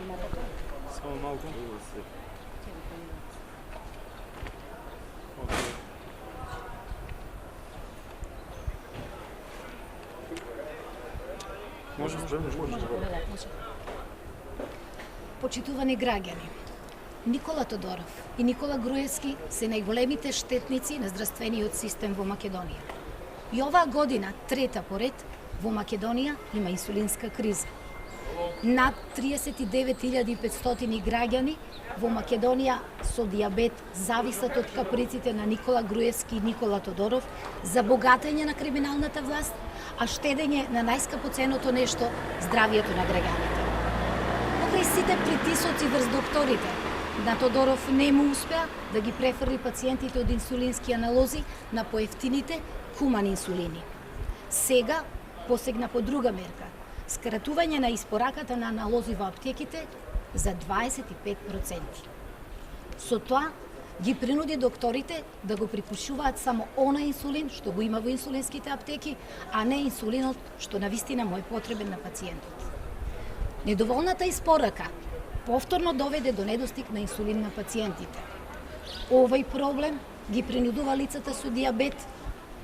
Само малку. Може. Почитувани граѓани, Никола Тодоров и Никола Груевски се најголемите штетници на здравствениот систем во Македонија. И оваа година, трета поред, во Македонија има инсулинска криза. Над 39.500 граѓани во Македонија со диабет зависат од каприците на Никола Груевски и Никола Тодоров за богатење на криминалната власт, а штедење на најскапоценото нешто – здравието на граѓаните. Покрај сите притисоци врз докторите, на Тодоров не му успеа да ги префрли пациентите од инсулински аналози на поевтините хумани инсулини. Сега посегна по друга мерка – скратување на испораката на аналози во аптеките за 25%. Со тоа ги принуди докторите да го припушуваат само она инсулин што го има во инсулинските аптеки, а не инсулинот што навистина му е потребен на пациентот. Недоволната испорака повторно доведе до недостиг на инсулин на пациентите. Овој проблем ги принудува лицата со диабет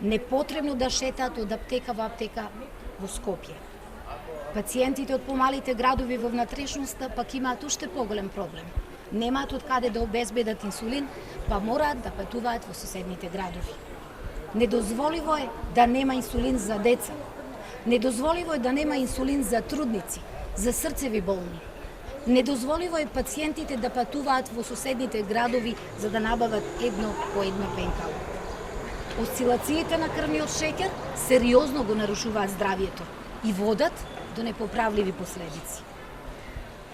непотребно да шетаат од аптека во аптека во Скопје. Пациентите од помалите градови во внатрешноста пак имаат уште поголем проблем. Немаат од каде да обезбедат инсулин, па мораат да патуваат во соседните градови. Недозволиво е да нема инсулин за деца. Недозволиво е да нема инсулин за трудници, за срцеви болни. Недозволиво е пациентите да патуваат во соседните градови за да набават едно по една пенкало. Осцилациите на крвниот шеќер сериозно го нарушуваат здравието и водат до непоправливи последици.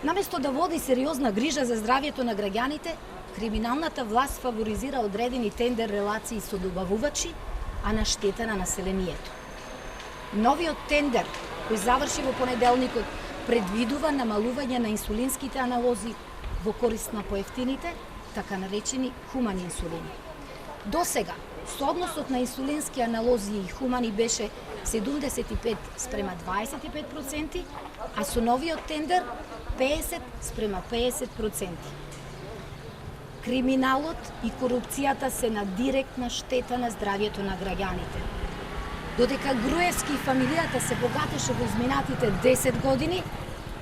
Наместо да води сериозна грижа за здравието на граѓаните, криминалната власт фаворизира одредени тендер релации со добавувачи, а на штета на населението. Новиот тендер, кој заврши во понеделникот, предвидува намалување на инсулинските аналози во корист на поевтините, така наречени хумани инсулини. До сега, соодносот на инсулински аналози и хумани беше 75 спрема 25%, а со новиот тендер 50 спрема 50%. Криминалот и корупцијата се на директна штета на здравието на граѓаните. Додека Груевски и фамилијата се богатеше во изминатите 10 години,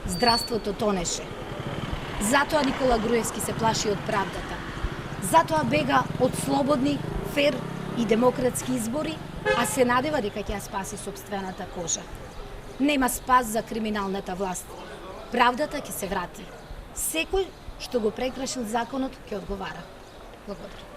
здравството тонеше. Затоа Никола Груевски се плаши од правдата. Затоа бега од слободни, фер и демократски избори, а се надева дека ќе ја спаси сопствената кожа. Нема спас за криминалната власт. Правдата ќе се врати. Секој што го прекрашил законот ќе одговара. Благодарам.